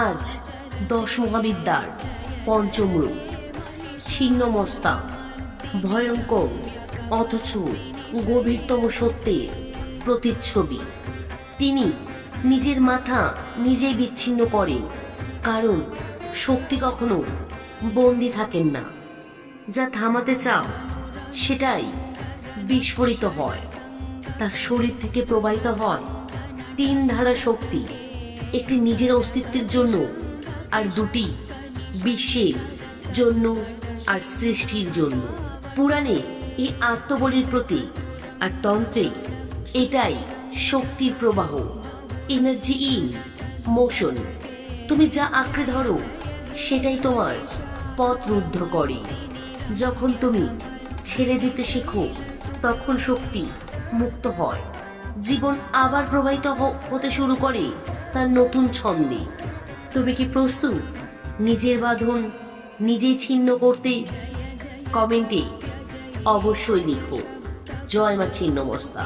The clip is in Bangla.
আজ 10 মহাবিদ্যার পঞ্চম রূপ, ছিন্নমস্তা, ভয়ঙ্কর অথচ গভীরতম সত্যের প্রতিচ্ছবি। তিনি নিজের মাথা নিজেই বিচ্ছিন্ন করেন, কারণ শক্তি কখনো বন্দী থাকেন না। যা থামাতে চাও সেটাই বিস্ফোরিত হয়। তার শরীর থেকে প্রবাহিত হয় 3 ধারা শক্তি, একটি নিজের অস্তিত্বের জন্য, আর 2টি বিশ্বের জন্য আর সৃষ্টির জন্য। পুরাণে এই আত্মবলির প্রতীক, আর তন্ত্রে এটাই শক্তির প্রবাহ, এনার্জি ইন মোশন। তুমি যা আঁকড়ে ধরো সেটাই তোমার পথ রুদ্ধ করে। যখন তুমি ছেড়ে দিতে শেখো তখন শক্তি মুক্ত হয়, জীবন আবার প্রবাহিত হতে শুরু করে তার নতুন ছন্দে। তুমি কি প্রস্তুত নিজের বাঁধন নিজেই ছিন্ন করতে? কমেন্টে অবশ্যই লিখো, জয় মা ছিন্নমস্তা।